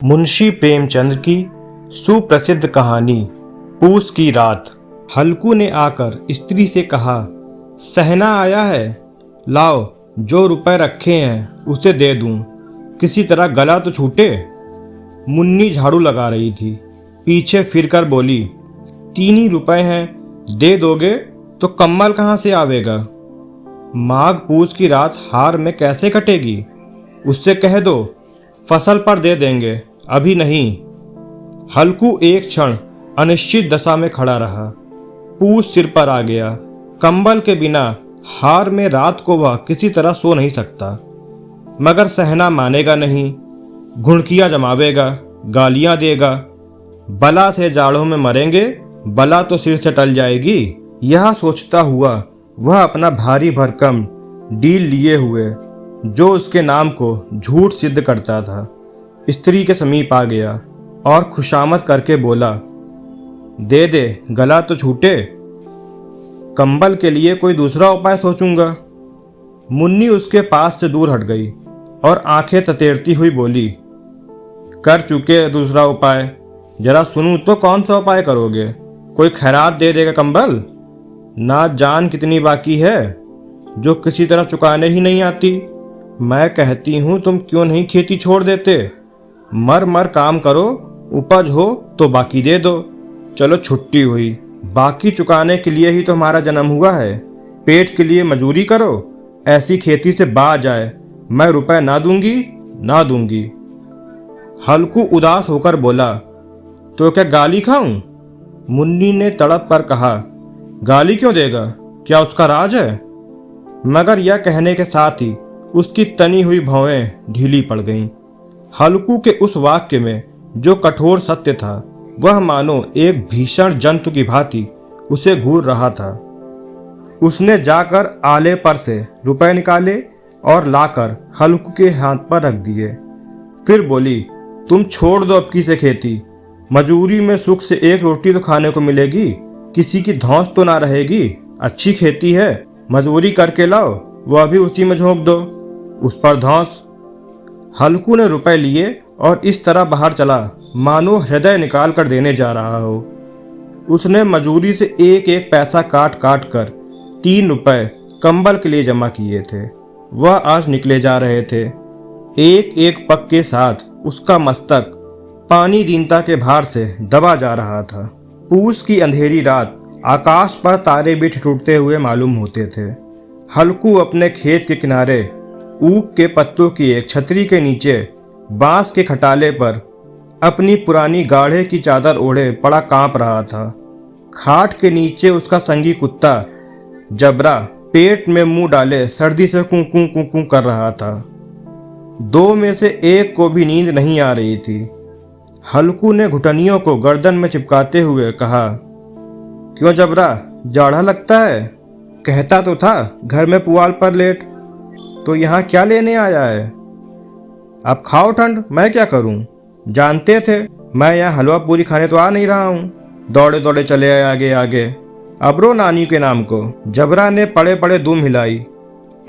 मुंशी प्रेमचंद की सुप्रसिद्ध कहानी पूस की रात। हल्कू ने आकर स्त्री से कहा, सहना आया है, लाओ जो रुपए रखे हैं उसे दे दूं, किसी तरह गला तो छूटे। मुन्नी झाड़ू लगा रही थी, पीछे फिरकर बोली, 3 ही रुपए हैं, दे दोगे तो कम्बल कहाँ से आवेगा। माघ पूस की रात हार में कैसे कटेगी, उससे कह दो फसल पर दे देंगे, अभी नहीं। हल्कू एक क्षण अनिश्चित दशा में खड़ा रहा। पूस सिर पर आ गया। कंबल के बिना हार में रात को वह किसी तरह सो नहीं सकता, मगर सहना मानेगा नहीं, घुड़कियां जमावेगा, गालियां देगा। बला से जाड़ों में मरेंगे, बला तो सिर से टल जाएगी। यह सोचता हुआ वह अपना भारी भरकम डील लिए हुए, जो उसके नाम को झूठ सिद्ध करता था, स्त्री के समीप आ गया और खुशामद करके बोला, दे दे, गला तो छूटे, कंबल के लिए कोई दूसरा उपाय सोचूंगा। मुन्नी उसके पास से दूर हट गई और आंखें ततेरती हुई बोली, कर चुके दूसरा उपाय, जरा सुनूं तो कौन सा उपाय करोगे। कोई खैरात दे देगा कंबल, ना जान कितनी बाकी है जो किसी तरह चुकाने ही नहीं आती। मैं कहती हूँ तुम क्यों नहीं खेती छोड़ देते, मर मर काम करो, उपज हो तो बाकी दे दो। चलो छुट्टी हुई, बाकी चुकाने के लिए ही तो हमारा जन्म हुआ है, पेट के लिए मजूरी करो, ऐसी खेती से बाज आए, मैं रुपए ना दूंगी ना दूंगी। हल्कू उदास होकर बोला, तो क्या गाली खाऊं। मुन्नी ने तड़प कर कहा, गाली क्यों देगा, क्या उसका राज है। मगर यह कहने के साथ ही उसकी तनी हुई भौएं ढीली पड़ गईं। हल्कू के उस वाक्य में जो कठोर सत्य था, वह मानो एक भीषण जंतु की भांति उसे घूर रहा था। उसने जाकर आले पर से रुपए निकाले और लाकर हल्कू के हाथ पर रख दिए। फिर बोली, तुम छोड़ दो अब की से खेती, मजूरी में सुख से एक रोटी तो खाने को मिलेगी, किसी की धौंस तो ना रहेगी। अच्छी खेती है, मजूरी करके लाओ, वह भी उसी में झोंक दो, उस पर धौंस। हल्कू ने रुपए लिए और इस तरह बाहर चला मानो हृदय निकाल कर देने जा रहा हो। उसने मजूरी से एक एक पैसा काट काट कर 3 रुपए कंबल के लिए जमा किए थे। वह आज निकले जा रहे थे। एक एक पग के साथ उसका मस्तक पानी दीनता के भार से दबा जा रहा था। पूस की अंधेरी रात, आकाश पर तारे भी टूटते हुए मालूम होते थे। हल्कू अपने खेत के किनारे ऊख के पत्तों की एक छतरी के नीचे बांस के खटाले पर अपनी पुरानी गाढ़े की चादर ओढ़े पड़ा कांप रहा था। खाट के नीचे उसका संगी कुत्ता जबरा पेट में मुंह डाले सर्दी से कूं कूं कूं कर रहा था। 2 में से एक को भी नींद नहीं आ रही थी। हल्कू ने घुटनियों को गर्दन में चिपकाते हुए कहा, क्यों जबरा, जाड़ा लगता है। कहता तो था घर में पुआल पर लेट, तो यहाँ क्या लेने आया है। अब खाओ ठंड, मैं क्या करूं। जानते थे मैं यहाँ हलवा पूरी खाने तो आ नहीं रहा हूँ। दौड़े दौड़े चले आए आगे आगे, अबरो नानी के नाम को। जबरा ने पड़े पड़े दुम हिलाई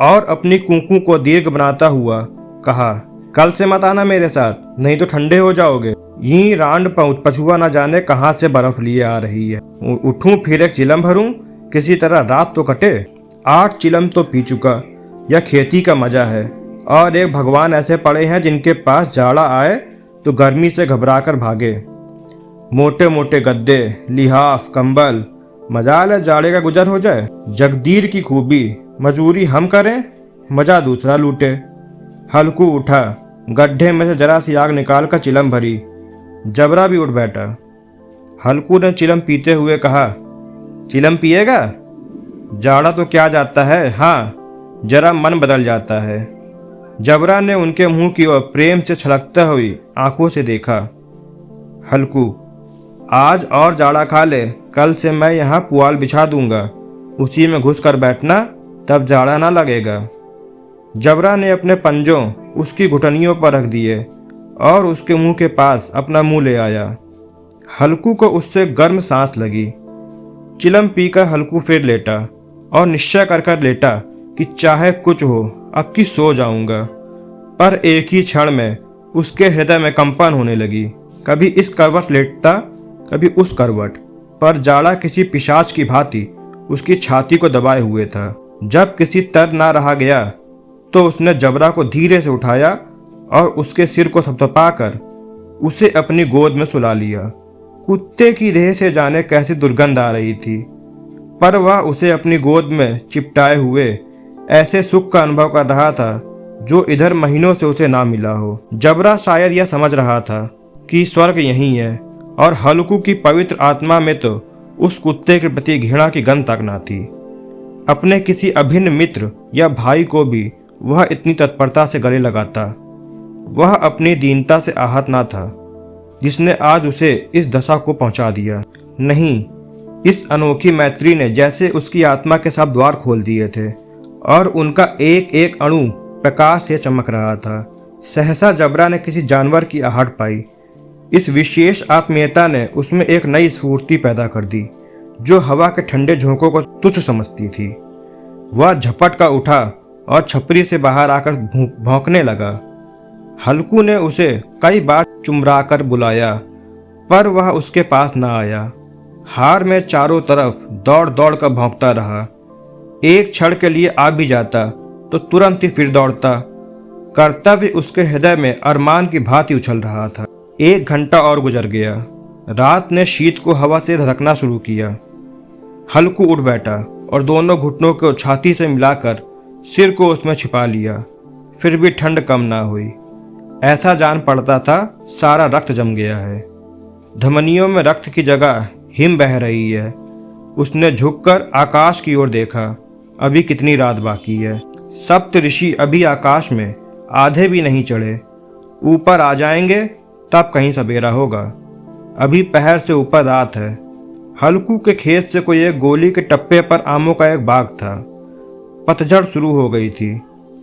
और अपनी कुंकू को दीर्घ बनाता हुआ कहा, कल से मत आना मेरे साथ, नहीं तो ठंडे हो जाओगे। यहीं रांड पछुआ ना जाने कहाँ से बर्फ लिए आ रही है। उठूं फिर एक चिलम भरूं, किसी तरह रात तो कटे। 8 चिलम तो पी चुका, यह खेती का मजा है। और एक भगवान ऐसे पड़े हैं जिनके पास जाड़ा आए तो गर्मी से घबरा कर भागे। मोटे मोटे गद्दे, लिहाफ, कंबल, मजाल है जाड़े का गुजर हो जाए। जगदीर की खूबी, मजूरी हम करें, मजा दूसरा लूटे। हल्कू उठा, गड्ढे में से जरा सी आग निकाल कर चिलम भरी। जबरा भी उठ बैठा। हल्कू ने चिलम पीते हुए कहा, चिलम पिएगा। जाड़ा तो क्या जाता है, हाँ जरा मन बदल जाता है। जबरा ने उनके मुंह की ओर प्रेम से छलकता हुई आंखों से देखा। हल्कू, आज और जाड़ा खा ले, कल से मैं यहाँ पुआल बिछा दूंगा, उसी में घुस कर बैठना, तब जाड़ा ना लगेगा। जबरा ने अपने पंजों उसकी घुटनियों पर रख दिए और उसके मुंह के पास अपना मुंह ले आया। हल्कू को उससे गर्म सांस लगी। चिलम पीकर हल्कू फिर लेटा और निश्चय कर लेटा कि चाहे कुछ हो अब की सो जाऊंगा। पर एक ही क्षण में उसके हृदय में कंपन होने लगी। कभी इस करवट लेटता, कभी उस करवट पर। जाड़ा किसी पिशाच की भांति उसकी छाती को दबाए हुए था। जब किसी तर ना रहा गया तो उसने जबरा को धीरे से उठाया और उसके सिर को थपथपाकर उसे अपनी गोद में सुला लिया। कुत्ते की देह से जाने कैसी दुर्गंध आ रही थी, पर वह उसे अपनी गोद में चिपटाए हुए ऐसे सुख का अनुभव कर रहा था जो इधर महीनों से उसे ना मिला हो। जबरा शायद यह समझ रहा था कि स्वर्ग यहीं है, और हल्कू की पवित्र आत्मा में तो उस कुत्ते के प्रति घृणा की गंध तक ना थी। अपने किसी अभिन्न मित्र या भाई को भी वह इतनी तत्परता से गले लगाता। वह अपनी दीनता से आहत ना था जिसने आज उसे इस दशा को पहुंचा दिया। नहीं, इस अनोखी मैत्री ने जैसे उसकी आत्मा के सब द्वार खोल दिए थे और उनका एक एक अणु प्रकाश से चमक रहा था। सहसा जबरा ने किसी जानवर की आहट पाई। इस विशेष आत्मीयता ने उसमें एक नई स्फूर्ति पैदा कर दी जो हवा के ठंडे झोंकों को तुच्छ समझती थी। वह झपट का उठा और छपरी से बाहर आकर भौंकने लगा। हल्कू ने उसे कई बार चुमराकर बुलाया, पर वह उसके पास न आया। हार में चारों तरफ दौड़ दौड़ कर भौंकता रहा। एक क्षण के लिए आ भी जाता तो तुरंत ही फिर दौड़ता। कर्तव्य उसके हृदय में अरमान की भांति उछल रहा था। 1 घंटा और गुजर गया। रात ने शीत को हवा से धड़कना शुरू किया। हल्कू उठ बैठा और दोनों घुटनों को छाती से मिलाकर सिर को उसमें छिपा लिया। फिर भी ठंड कम ना हुई। ऐसा जान पड़ता था सारा रक्त जम गया है। धमनियों में रक्त की जगह हिम बह रही है। उसने झुककर आकाश की ओर देखा। अभी कितनी रात बाकी है। सप्त ऋषि अभी आकाश में आधे भी नहीं चढ़े। ऊपर आ जाएंगे तब कहीं सवेरा होगा। अभी पहर से ऊपर रात है। हल्कू के खेत से कोई एक गोली के टप्पे पर आमों का एक बाग था। पतझड़ शुरू हो गई थी।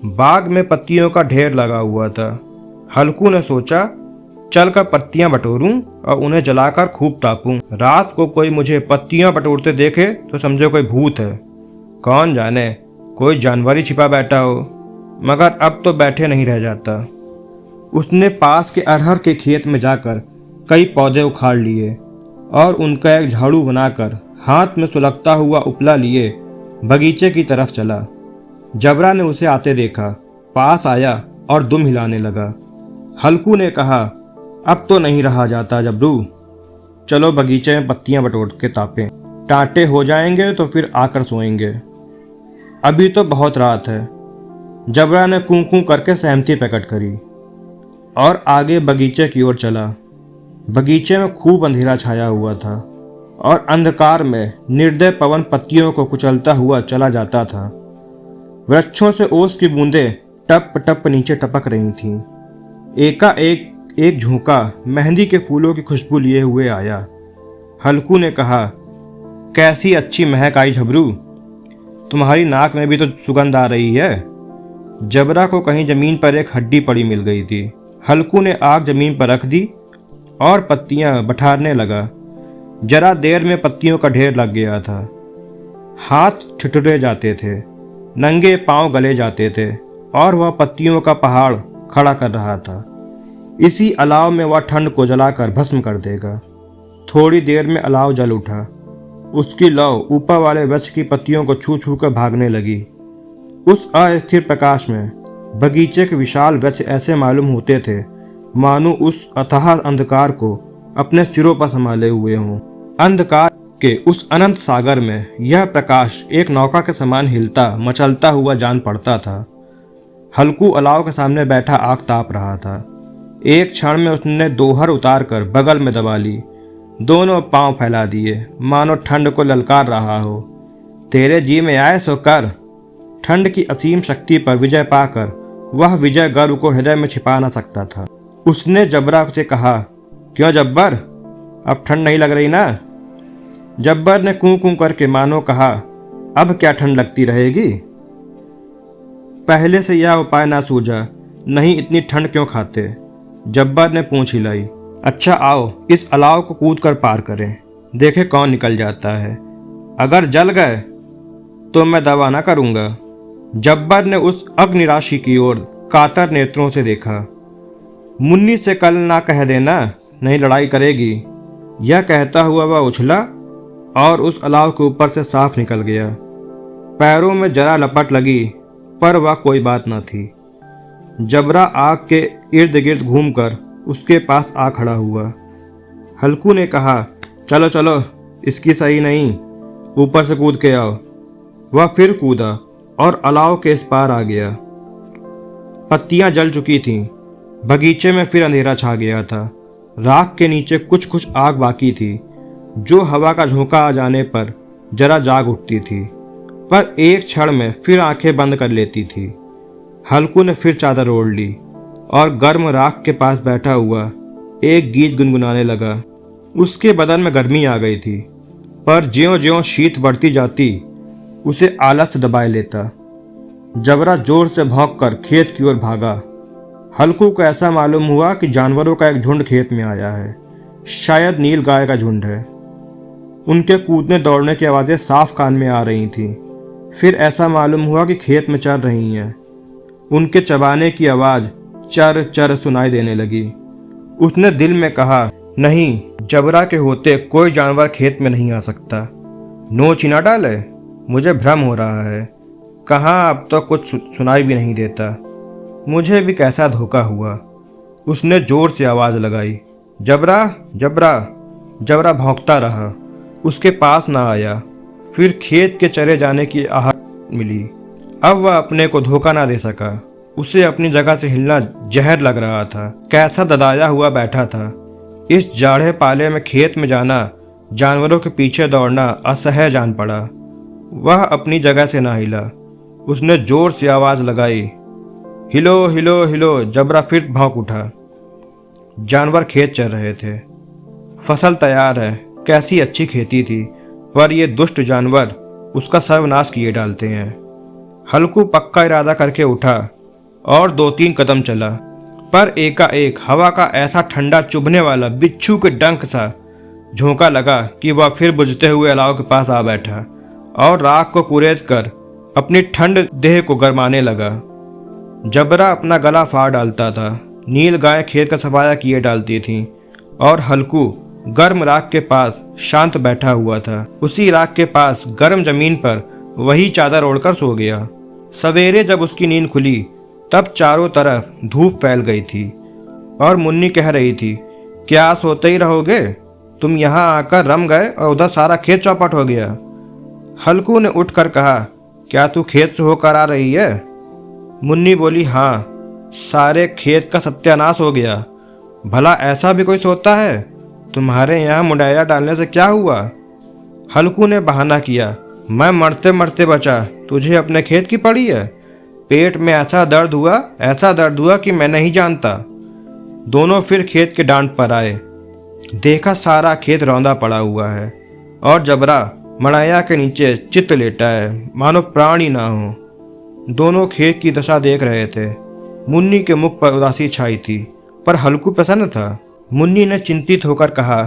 बाग में पत्तियों का ढेर लगा हुआ था। हल्कू ने सोचा, चलकर पत्तियां बटोरूं और उन्हें जलाकर खूब तापूं। रात को कोई मुझे पत्तियां बटोरते देखे तो समझे कोई भूत है। कौन जाने कोई जानवर ही छिपा बैठा हो। मगर अब तो बैठे नहीं रह जाता। उसने पास के अरहर के खेत में जाकर कई पौधे उखाड़ लिए और उनका एक झाड़ू बनाकर हाथ में सुलगता हुआ उपला लिए बगीचे की तरफ चला। जबरा ने उसे आते देखा, पास आया और दुम हिलाने लगा। हल्कू ने कहा, अब तो नहीं रहा जाता जबरू, चलो बगीचे में पत्तियां बटोर के तापें। टाटे हो जाएंगे तो फिर आकर सोएंगे। अभी तो बहुत रात है। जबरा ने कूं कूं करके सहमति प्रकट करी और आगे बगीचे की ओर चला। बगीचे में खूब अंधेरा छाया हुआ था और अंधकार में निर्दय पवन पत्तियों को कुचलता हुआ चला जाता था। वृक्षों से ओस की बूंदें टप टप नीचे टपक रही थीं। एकाएक एक झोंका मेहंदी के फूलों की खुशबू लिए हुए आया। हल्कू ने कहा, कैसी अच्छी महक आई झबरू, तुम्हारी नाक में भी तो सुगंध आ रही है। जबरा को कहीं जमीन पर एक हड्डी पड़ी मिल गई थी। हल्कू ने आग जमीन पर रख दी और पत्तियां बठारने लगा। जरा देर में पत्तियों का ढेर लग गया था। हाथ ठिठुरे जाते थे, नंगे पांव गले जाते थे और वह पत्तियों का पहाड़ खड़ा कर रहा था। इसी अलाव में वह ठंड को जलाकर भस्म कर देगा। थोड़ी देर में अलाव जल उठा। उसकी लौ ऊपर वाले वृक्ष की पत्तियों को छू छू कर भागने लगी। उस अस्थिर प्रकाश में बगीचे के विशाल वृक्ष ऐसे मालूम होते थे मानो उस अथाह अंधकार को अपने सिरों पर संभाले हुए हों। अंधकार के उस अनंत सागर में यह प्रकाश एक नौका के समान हिलता मचलता हुआ जान पड़ता था। हल्कू अलाव के सामने बैठा आग ताप रहा था। एक क्षण में उसने दोहर उतार कर बगल में दबा ली। दोनों पांव फैला दिए मानो ठंड को ललकार रहा हो। तेरे जी में आए सो कर। ठंड की असीम शक्ति पर विजय पाकर वह विजय गर्व को हृदय में छिपा न सकता था। उसने जब्बरा से कहा, क्यों जब्बर, अब ठंड नहीं लग रही ना? जब्बर ने कूं कूं करके मानो कहा, अब क्या ठंड लगती रहेगी? पहले से यह उपाय ना सूझा, नहीं इतनी ठंड क्यों खाते? जब्बर ने पूंछ हिलाई। अच्छा आओ इस अलाव को कूद कर पार करें, देखे कौन निकल जाता है। अगर जल गए तो मैं दवा ना करूँगा। जब्बर ने उस अग्निराशि की ओर कातर नेत्रों से देखा। मुन्नी से कल ना कह देना, नहीं लड़ाई करेगी। यह कहता हुआ वह उछला और उस अलाव के ऊपर से साफ निकल गया। पैरों में जरा लपट लगी, पर वह कोई बात न थी। जबरा आग के इर्द गिर्द घूमकर उसके पास आ खड़ा हुआ। हल्कू ने कहा, चलो चलो, इसकी सही नहीं, ऊपर से कूद के आओ। वह फिर कूदा और अलाव के इस पार आ गया। पत्तियां जल चुकी थीं। बगीचे में फिर अंधेरा छा गया था। राख के नीचे कुछ कुछ आग बाकी थी, जो हवा का झोंका आ जाने पर जरा जाग उठती थी, पर एक क्षण में फिर आंखें बंद कर लेती थी। हल्कू ने फिर चादर ओढ़ ली और गर्म राख के पास बैठा हुआ एक गीत गुनगुनाने लगा। उसके बदन में गर्मी आ गई थी, पर ज्यों-ज्यों शीत बढ़ती जाती उसे आलस दबाए लेता। जबरा जोर से भौंककर खेत की ओर भागा। हल्कू को ऐसा मालूम हुआ कि जानवरों का एक झुंड खेत में आया है। शायद नील गाय का झुंड है। उनके कूदने दौड़ने की आवाज़ें साफ कान में आ रही थीं। फिर ऐसा मालूम हुआ कि खेत में चर रही हैं। उनके चबाने की आवाज़ चर चर सुनाई देने लगी। उसने दिल में कहा, नहीं, जबरा के होते कोई जानवर खेत में नहीं आ सकता। नोच ही ना डाले, मुझे भ्रम हो रहा है। कहाँ अब तो कुछ सुनाई भी नहीं देता। मुझे भी कैसा धोखा हुआ। उसने जोर से आवाज़ लगाई, जबरा जबरा। जबरा भौंकता रहा, उसके पास ना आया। फिर खेत के चरे जाने की आहट मिली। अब वह अपने को धोखा ना दे सका। उसे अपनी जगह से हिलना जहर लग रहा था। कैसा ददाया हुआ बैठा था। इस जाड़े पाले में खेत में जाना, जानवरों के पीछे दौड़ना असह्य जान पड़ा। वह अपनी जगह से ना हिला। उसने जोर से आवाज़ लगाई, हिलो हिलो हिलो। जबरा फिर भौंक उठा। जानवर खेत चर रहे थे। फसल तैयार है। कैसी अच्छी खेती थी, पर ये दुष्ट जानवर उसका सर्वनाश किए डालते हैं। हल्कू पक्का इरादा करके उठा और 2-3 कदम चला, पर एकाएक हवा का ऐसा ठंडा चुभने वाला बिच्छू के डंक सा झोंका लगा कि वह फिर बुझते हुए अलाव के पास आ बैठा और राख को कुरेद कर अपनी ठंड देह को गरमाने लगा। जबरा अपना गला फाड़ डालता था। नील गाय खेत का सफाया किए डालती थी और हल्कू गर्म राख के पास शांत बैठा हुआ था। उसी राख के पास गर्म जमीन पर वही चादर ओढ़कर सो गया। सवेरे जब उसकी नींद खुली, तब चारों तरफ धूप फैल गई थी और मुन्नी कह रही थी, क्या सोते ही रहोगे? तुम यहाँ आकर रम गए और उधर सारा खेत चौपट हो गया। हल्कू ने उठकर कहा, क्या तू खेत से होकर आ रही है? मुन्नी बोली, हाँ, सारे खेत का सत्यानाश हो गया। भला ऐसा भी कोई सोता है? तुम्हारे यहाँ मुंडैया डालने से क्या हुआ? हल्कू ने बहाना किया, मैं मरते मरते बचा, तुझे अपने खेत की पड़ी है। पेट में ऐसा दर्द हुआ कि मैं नहीं जानता। दोनों फिर खेत के डांड पर आए। देखा सारा खेत रौंदा पड़ा हुआ है और जबरा मड़ैया के नीचे चित्त लेटा है, मानो प्राण ही ना हो। दोनों खेत की दशा देख रहे थे। मुन्नी के मुख पर उदासी छाई थी, पर हल्कू प्रसन्न था। मुन्नी ने चिंतित होकर कहा,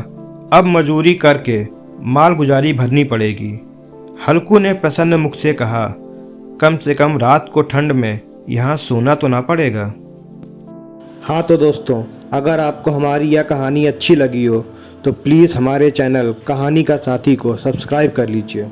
अब मजूरी करके माल गुजारी भरनी पड़ेगी। हल्कू ने प्रसन्न मुख से कहा, कम से कम रात को ठंड में यहाँ सोना तो ना पड़ेगा। हाँ तो दोस्तों, अगर आपको हमारी यह कहानी अच्छी लगी हो तो प्लीज़ हमारे चैनल कहानी का साथी को सब्सक्राइब कर लीजिए।